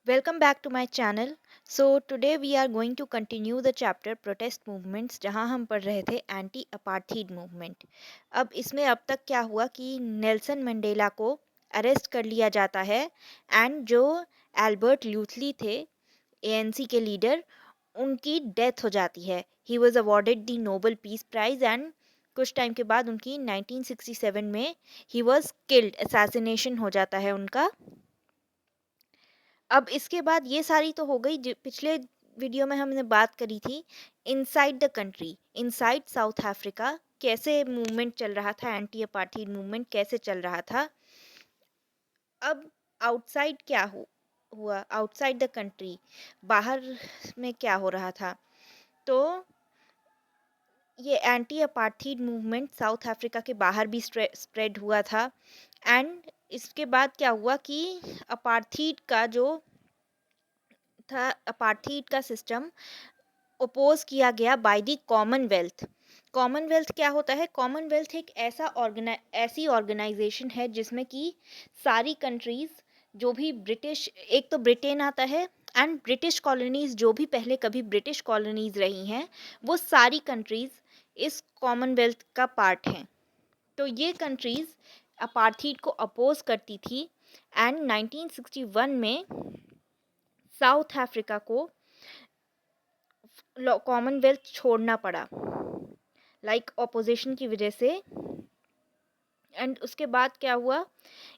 Welcome back to my channel. So today we are going to continue the chapter protest movements जहां हम पढ़ रहे थे anti apartheid movement. अब इसमें अब तक क्या हुआ कि नेल्सन मंडेला को अरेस्ट कर लिया जाता है एंड जो एल्बर्ट ल्यूथली थे एएनसी के लीडर उनकी डेथ हो जाती है। He was awarded the Nobel Peace Prize and कुछ टाइम के बाद उनकी 1967 में ही वॉज किल्ड, असैसिनेशन हो जाता है उनका। अब इसके बाद ये सारी तो हो गई पिछले वीडियो में हमने बात करी थी inside the country, inside south Africa कैसे मूवमेंट चल रहा था, एंटी अपार्थीड मूवमेंट कैसे चल रहा था। अब आउटसाइड क्या हुआ आउटसाइड द कंट्री, बाहर में क्या हो रहा था। तो ये anti apartheid movement south Africa के बाहर भी स्प्रेड हुआ था। एंड इसके बाद क्या हुआ कि अपार्थीड का जो था, अपार्थीड का सिस्टम ओपोज किया गया बाय द कॉमनवेल्थ। कॉमनवेल्थ क्या होता है? कॉमनवेल्थ एक ऐसी ऑर्गेनाइजेशन है जिसमें कि सारी कंट्रीज, जो भी ब्रिटिश, एक तो ब्रिटेन आता है एंड ब्रिटिश कॉलोनीज जो भी पहले कभी ब्रिटिश कॉलोनीज रही हैं वो सारी कंट्रीज इस कॉमनवेल्थ का पार्ट हैं। तो ये कंट्रीज अपार्थीड को अपोज करती थी एंड 1961 में साउथ अफ्रीका को कॉमनवेल्थ छोड़ना पड़ा, लाइक ऑपोजिशन की वजह से। एंड उसके बाद क्या हुआ?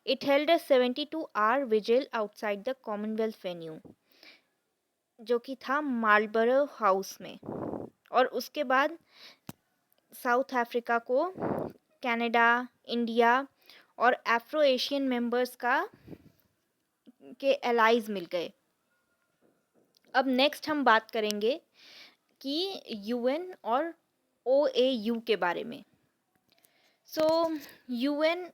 It held a 72 hour vigil outside the Commonwealth venue, जो कि था मार्लबरो हाउस में। और उसके बाद साउथ अफ्रीका को कनाडा, इंडिया और अफ्रो एशियन मेंबर्स के एलाइज मिल गए। अब नेक्स्ट हम बात करेंगे कि यूएन और ओएयू के बारे में। सो यूएन,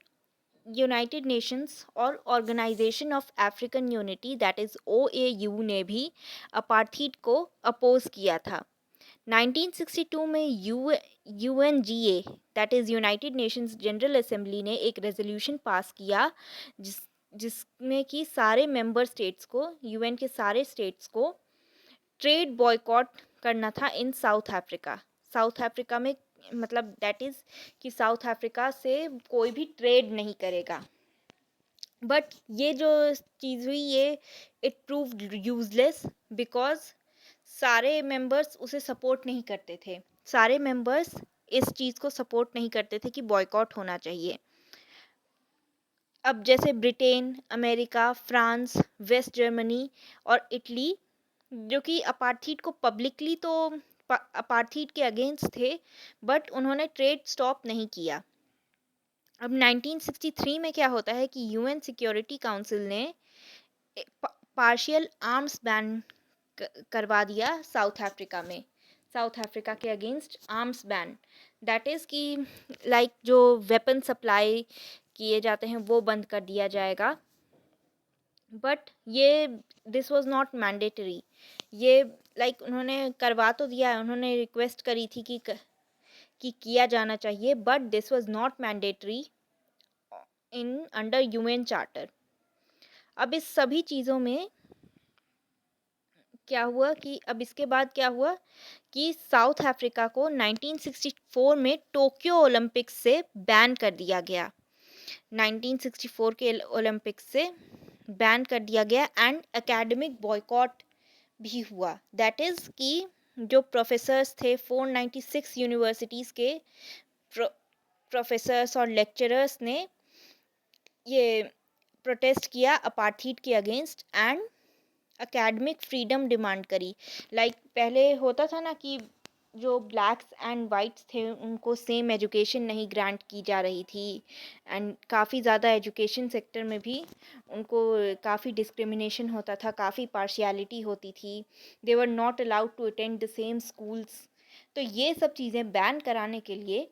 यूनाइटेड नेशंस और organisation of African unity that is OAU ने भी अपार्थीड को अपोज किया था। 1962 में UNGA that is united nations general assembly ने एक रेजोल्यूशन पास किया जिसमें कि सारे मेंबर स्टेट्स को, यूएन के सारे स्टेट्स को ट्रेड बॉयकॉट करना था इन साउथ अफ्रीका। साउथ अफ्रीका में मतलब दैट इज़ कि साउथ अफ्रीका से कोई भी ट्रेड नहीं करेगा। बट ये जो चीज़ हुई ये इट प्रूव्ड यूजलेस बिकॉज सारे मेंबर्स उसे सपोर्ट नहीं करते थे। सारे मेंबर्स इस चीज़ को सपोर्ट नहीं करते थे कि बॉयकॉट होना चाहिए। अब जैसे Britain, America, France, West Germany और इटली, जो कि अपार्थीड को पब्लिकली तो अपार्थीड के अगेंस्ट थे बट उन्होंने ट्रेड स्टॉप नहीं किया। अब 1963 में क्या होता है कि यूएन सिक्योरिटी काउंसिल ने पार्शियल आर्म्स बैन करवा दिया साउथ अफ्रीका में, साउथ अफ्रीका के against arms ban. That is कि लाइक जो वेपन सप्लाई किए जाते हैं वो बंद कर दिया जाएगा। बट ये दिस वॉज नॉट मैंडेटरी। ये लाइक उन्होंने करवा तो दिया है, उन्होंने रिक्वेस्ट करी थी कि किया जाना चाहिए, but this was not mandatory in under UN charter. अब इस सभी चीज़ों में क्या हुआ कि अब इसके बाद क्या हुआ कि साउथ अफ्रीका को 1964 में टोक्यो ओलंपिक्स से बैन कर दिया गया। 1964 के ओलंपिक्स से बैन कर दिया गया एंड एकेडमिक बॉयकॉट भी हुआ। दैट इज़ कि जो प्रोफेसर्स थे 496 यूनिवर्सिटीज़ के प्रोफेसर्स और लेक्चरर्स ने ये प्रोटेस्ट किया अपार्थीड के against and academic freedom demand करी। लाइक पहले होता था ना कि जो ब्लैक्स एंड वाइट्स थे उनको सेम एजुकेशन नहीं ग्रांट की जा रही थी एंड काफ़ी ज़्यादा एजुकेशन सेक्टर में भी उनको काफ़ी डिस्क्रिमिनेशन होता था, काफ़ी पार्शियलिटी होती थी। They were not allowed to attend the same schools. तो ये सब चीज़ें बैन कराने के लिए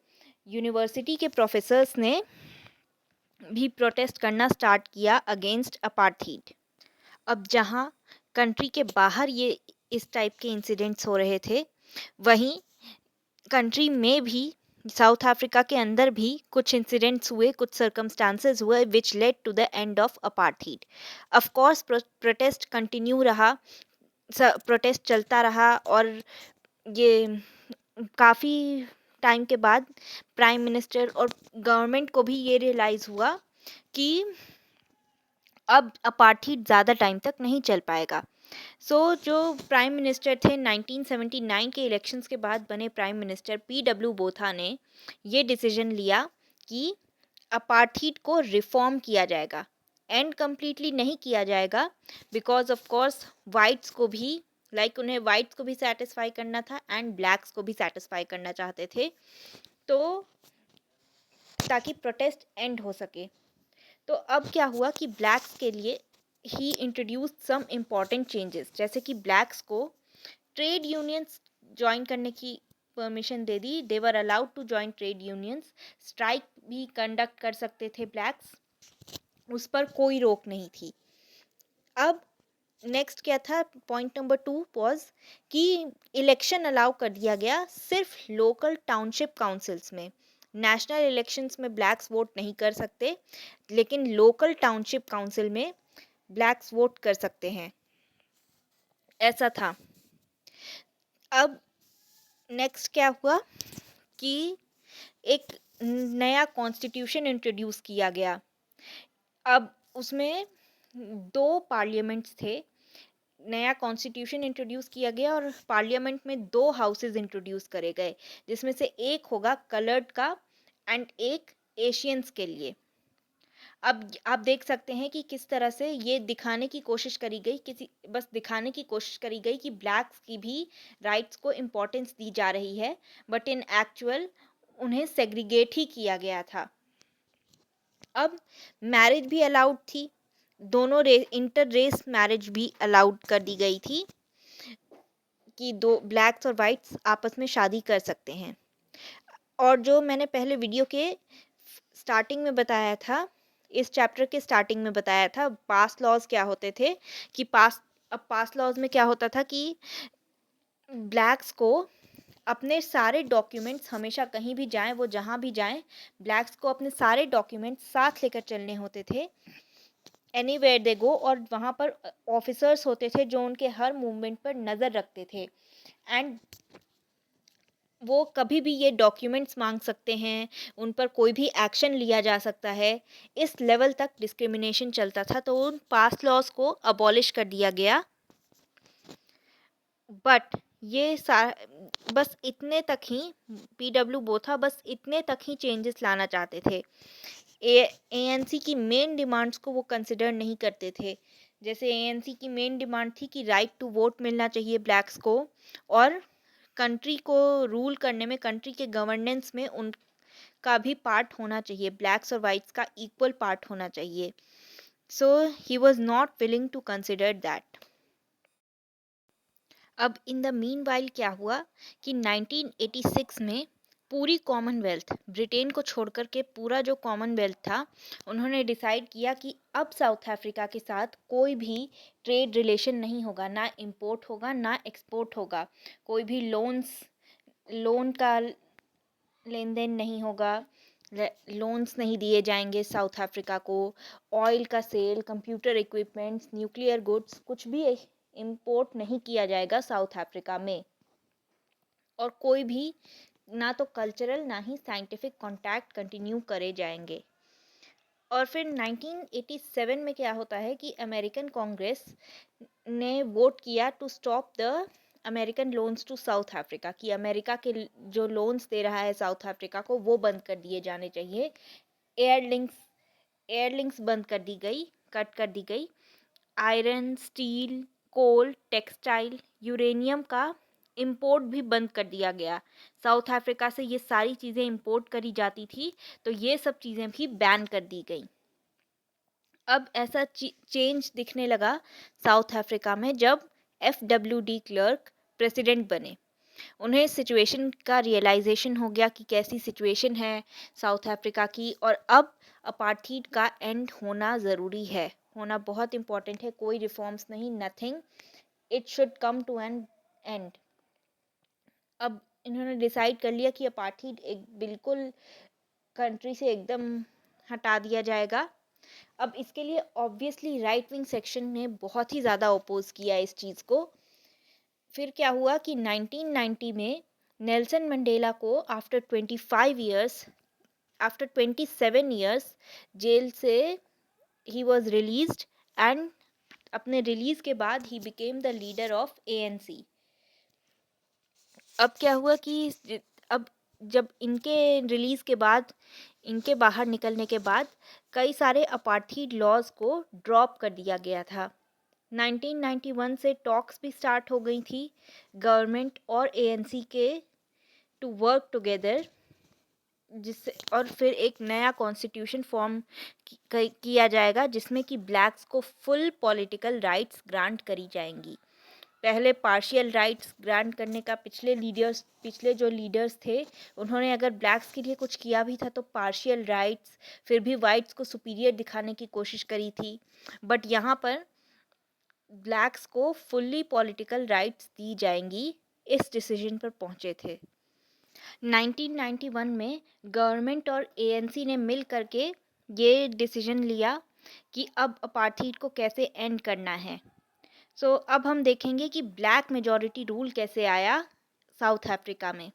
यूनिवर्सिटी के प्रोफेसर्स ने भी प्रोटेस्ट करना स्टार्ट किया अगेंस्ट अपार्थीड। अब जहाँ कंट्री के बाहर ये इस टाइप के इंसिडेंट्स हो रहे थे, वहीं कंट्री में भी साउथ अफ्रीका के अंदर भी कुछ इंसिडेंट्स हुए, कुछ सर्कमस्टांसेस हुए which led to the end of apartheid. Of course protest continue रहा, प्रोटेस्ट चलता रहा, और ये काफ़ी टाइम के बाद प्राइम मिनिस्टर और गवर्नमेंट को भी ये रियलाइज़ हुआ कि अब अपार्थीड ज़्यादा टाइम तक नहीं चल पाएगा। जो प्राइम मिनिस्टर थे 1979 के इलेक्शंस के बाद बने प्राइम मिनिस्टर पीडब्ल्यू बोथा ने ये डिसीजन लिया कि अपार्थीड को रिफॉर्म किया जाएगा, एंड कम्प्लीटली नहीं किया जाएगा, बिकॉज ऑफ कोर्स वाइट्स को भी उन्हें वाइट्स को भी सेटिस्फाई करना था एंड ब्लैक्स को भी सेटिस्फाई करना चाहते थे, तो ताकि प्रोटेस्ट एंड हो सके। तो अब क्या हुआ कि ब्लैक्स के लिए ही इंट्रोड्यूस सम इम्पॉर्टेंट चेंजेस, जैसे कि ब्लैक्स को ट्रेड यूनियंस ज्वाइन करने की परमिशन दे दी। They were allowed to join trade unions, strike भी कंडक्ट कर सकते थे ब्लैक्स, उस पर कोई रोक नहीं थी। अब नेक्स्ट क्या था, पॉइंट नंबर 2 वॉज कि इलेक्शन अलाउ कर दिया गया सिर्फ लोकल टाउनशिप काउंसिल्स में। नेशनल इलेक्शंस में ब्लैक्स वोट नहीं कर सकते, लेकिन लोकल टाउनशिप काउंसिल में ब्लैक्स वोट कर सकते हैं, ऐसा था। अब नेक्स्ट क्या हुआ कि एक नया कॉन्स्टिट्यूशन इंट्रोड्यूस किया गया। अब उसमें 2 पार्लियामेंट्स थे। नया कॉन्स्टिट्यूशन इंट्रोड्यूस किया गया और पार्लियामेंट में 2 हाउसेज इंट्रोड्यूस करे गए, जिसमें से एक होगा कलर्ड का एंड एक एशियंस के लिए। अब आप देख सकते हैं कि किस तरह से ये दिखाने की कोशिश करी गई, बस दिखाने की कोशिश करी गई कि ब्लैक्स की भी राइट्स को इम्पोर्टेंस दी जा रही है, बट इन एक्चुअल उन्हें सेग्रीगेट ही किया गया था। अब मैरिज भी अलाउड थी, दोनों इंटर रेस मैरिज भी अलाउड कर दी गई थी कि दो ब्लैक्स और वाइट्स आपस में शादी कर सकते हैं। और जो मैंने पहले वीडियो के स्टार्टिंग में बताया था, इस चैप्टर के स्टार्टिंग में बताया था पास लॉज क्या होते थे, कि पास लॉज में क्या होता था कि ब्लैक्स को अपने सारे डॉक्यूमेंट्स, हमेशा कहीं भी जाएं, वो जहां भी जाएं, ब्लैक्स को अपने सारे डॉक्यूमेंट्स साथ लेकर चलने होते थे एनीवेयर दे गो। और वहाँ पर ऑफिसर्स होते थे जो उनके हर मूवमेंट पर नज़र रखते थे, एंड वो कभी भी ये डॉक्यूमेंट्स मांग सकते हैं, उन पर कोई भी एक्शन लिया जा सकता है। इस लेवल तक डिस्क्रिमिनेशन चलता था, तो उन पास लॉज को अबॉलिश कर दिया गया। बट ये बस इतने तक ही पीडब्ल्यू बोथा बस इतने तक ही चेंजेस लाना चाहते थे। एएनसी की मेन डिमांड्स को वो कंसिडर नहीं करते थे। जैसे एएनसी की मेन डिमांड थी कि राइट टू वोट मिलना चाहिए ब्लैक्स को, और कंट्री को रूल करने में, कंट्री के गवर्नेंस में उनका भी पार्ट होना चाहिए, ब्लैक्स और वाइट्स का इक्वल पार्ट होना चाहिए। So he was not willing to consider that. अब इन द मीनवाइल क्या हुआ कि 1986 में पूरी कॉमनवेल्थ, ब्रिटेन को छोड़कर के पूरा जो कॉमनवेल्थ था, उन्होंने डिसाइड किया कि अब साउथ अफ्रीका के साथ कोई भी ट्रेड रिलेशन नहीं होगा, ना इंपोर्ट होगा ना एक्सपोर्ट होगा, कोई भी लोन का लेन देन नहीं होगा, लोन्स नहीं दिए जाएंगे साउथ अफ्रीका को, ऑयल का sale, computer equipments, nuclear goods, कुछ भी इंपोर्ट नहीं किया जाएगा साउथ अफ्रीका में, और कोई भी ना तो कल्चरल ना ही साइंटिफिक कांटेक्ट कंटिन्यू करे जाएंगे। और फिर 1987 में क्या होता है कि अमेरिकन कांग्रेस ने वोट किया to stop the American loans to South Africa, कि अमेरिका के जो लोन्स दे रहा है साउथ अफ्रीका को वो बंद कर दिए जाने चाहिए। एयरलिंक्स बंद कर दी गई, कट कर दी गई। आयरन, स्टील, कोल, टेक्सटाइल, यूरेनियम का इंपोर्ट भी बंद कर दिया गया। साउथ अफ्रीका से ये सारी चीज़ें इंपोर्ट करी जाती थी, तो ये सब चीज़ें भी बैन कर दी गई। अब ऐसा चेंज दिखने लगा साउथ अफ्रीका में जब FWD क्लर्क प्रेसिडेंट बने। उन्हें सिचुएशन का रियलाइजेशन हो गया कि कैसी सिचुएशन है साउथ अफ्रीका की, और अब अपार्थीड का एंड होना ज़रूरी है, होना बहुत इम्पॉर्टेंट है। कोई रिफॉर्म्स नहीं, nothing, it should come to an end. अब इन्होंने डिसाइड कर लिया कि अपार्थीड एक बिल्कुल कंट्री से एकदम हटा दिया जाएगा। अब इसके लिए ऑब्वियसली राइट विंग सेक्शन ने बहुत ही ज़्यादा अपोज किया इस चीज़ को। फिर क्या हुआ कि 1990 में नेल्सन मंडेला को आफ्टर 27 ईयर्स जेल से ही वॉज रिलीज्ड, एंड अपने रिलीज के बाद ही became the leader of ANC। अब क्या हुआ कि अब जब इनके रिलीज के बाद, इनके बाहर निकलने के बाद कई सारे अपार्थीड लॉज को ड्रॉप कर दिया गया था। 1991 से टॉक्स भी स्टार्ट हो गई थी गवर्नमेंट और ANC के टू वर्क टुगेदर, जिससे और फिर एक नया कॉन्स्टिट्यूशन फॉर्म किया जाएगा जिसमें कि ब्लैक्स को फुल पॉलिटिकल राइट्स ग्रांट करी जाएंगी। पहले पार्शियल राइट्स ग्रांट करने का पिछले जो लीडर्स थे उन्होंने अगर ब्लैक्स के लिए कुछ किया भी था तो पार्शियल राइट्स, फिर भी वाइट्स को सुपीरियर दिखाने की कोशिश करी थी, बट यहाँ पर ब्लैक्स को फुल्ली पॉलिटिकल राइट्स दी जाएंगी, इस डिसीजन पर पहुंचे थे। 1991 में गवर्नमेंट और ANC ने मिल करके ये डिसीजन लिया कि अब अपार्थीड को कैसे एंड करना है। सो अब हम देखेंगे कि ब्लैक मेजॉरिटी रूल कैसे आया साउथ अफ्रीका में।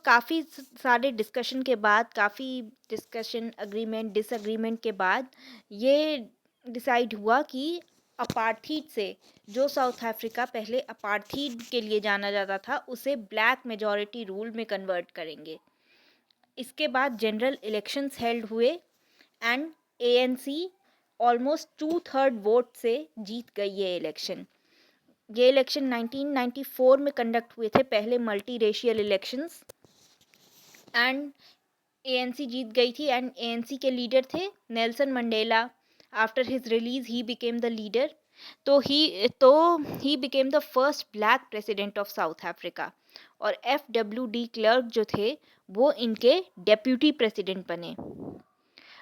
काफ़ी सारे डिस्कशन के बाद, काफ़ी डिस्कशन, अग्रीमेंट, डिसएग्रीमेंट के बाद ये डिसाइड हुआ कि अपार्थीड से, जो साउथ अफ्रीका पहले अपार्थीड के लिए जाना जाता था, उसे ब्लैक मेजॉरिटी रूल में कन्वर्ट करेंगे। इसके बाद जनरल इलेक्शंस हेल्ड हुए एंड ANC ऑलमोस्ट 2/3 वोट से जीत गई ये इलेक्शन। ये इलेक्शन 1994 में कंडक्ट हुए थे, पहले multi racial elections, and ANC जीत गई थी। एंड ANC के लीडर थे Nelson Mandela. After his release he became the leader. तो he became the first black president of South Africa, और FWD क्लर्क जो थे वो इनके डेप्यूटी प्रेसिडेंट बने।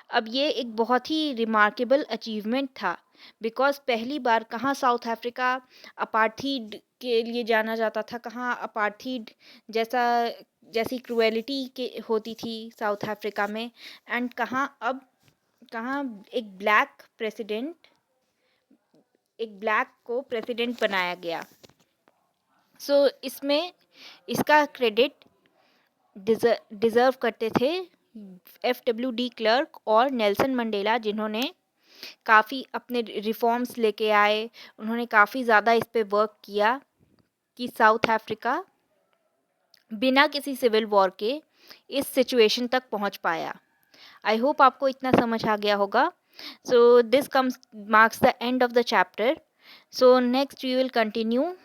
अब ये एक बहुत ही रिमार्केबल अचीवमेंट था, बिकॉज पहली बार कहाँ साउथ अफ्रीका अपार्थीड के लिए जाना जाता था, कहाँ अपार्थीड जैसी क्रुएलिटी के होती थी साउथ अफ्रीका में, एंड कहाँ एक ब्लैक को प्रेसिडेंट बनाया गया। इसमें इसका क्रेडिट डिज़र्व करते थे FWD क्लर्क और नेल्सन मंडेला, जिन्होंने काफ़ी अपने रिफॉर्म्स लेके आए। उन्होंने काफ़ी ज़्यादा इस पे वर्क किया कि साउथ अफ्रीका बिना किसी सिविल वॉर के इस सिचुएशन तक पहुंच पाया। आई होप आपको इतना समझ आ गया होगा। This marks the end of the chapter. Next we will continue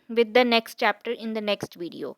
with the next chapter in the next video.